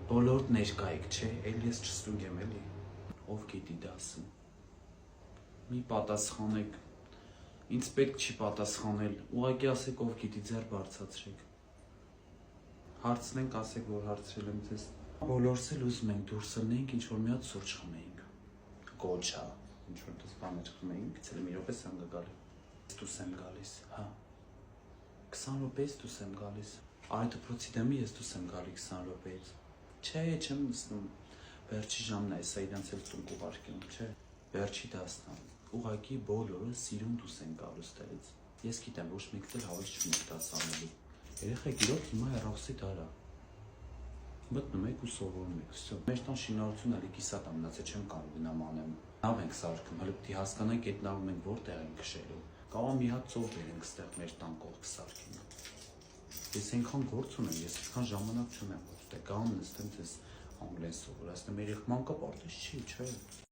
Բոլորդ ներկա եք, չէ, էլ ես չստուգեմ էլի, ով գիտի դասը, մի պատասխանեք, ինձ պետք չի պատասխանել, ուղղակի ասեք ով գիտի ձեռ բարձրացրեք, հարցնենք ասեք, որ հարցրել եմ ձեզ, բոլորս էլ ուզում ենք դուրս ելնենք, ինչ-որ մի հատ սուրճ խմեինք, գոչա, ինչ-որ դες բաներ խմեինք, ցել մի րոպե եմ գալի, դուս եմ գալիս, հա, 20 րոպեից դուս եմ գալիս, այ դպրոցի դեմի ես դուս եմ գալի 20 րոպեից, չէ, չեմ նստում, վերջի ժամն է, սա իրանց էլ տուն կուղարկեմ, չէ, վերջի դասն ուղղակի բոլորը սիրուն դուս են գալուս տեղից, ես գիտեմ, ոչ մեկ էլ հավես չունեք դաս անելու, երեխեք իրոք հիմա հեռախոսի դարա, մտնում եք ու սովորում եք, վсё, մեր տան շինարարությունը էլի կիսատ է մնացել, չեմ կարող գնամ անեմ, նավ ենք սարքում, հələ պիտի հասկանանք այդ նավը մենք որտեղ ենք քշելու, կարող մի հատ ծով բերենք ստեղ մեր տան կողք սարքին, ես այնքան գործ ունեմ, ես այնքան ժամանակ չունեմ, որ դե գամ նստեմ ձեզ անգլեն սովորացնեմ, երեք մանկապարտեզ չի, չէ։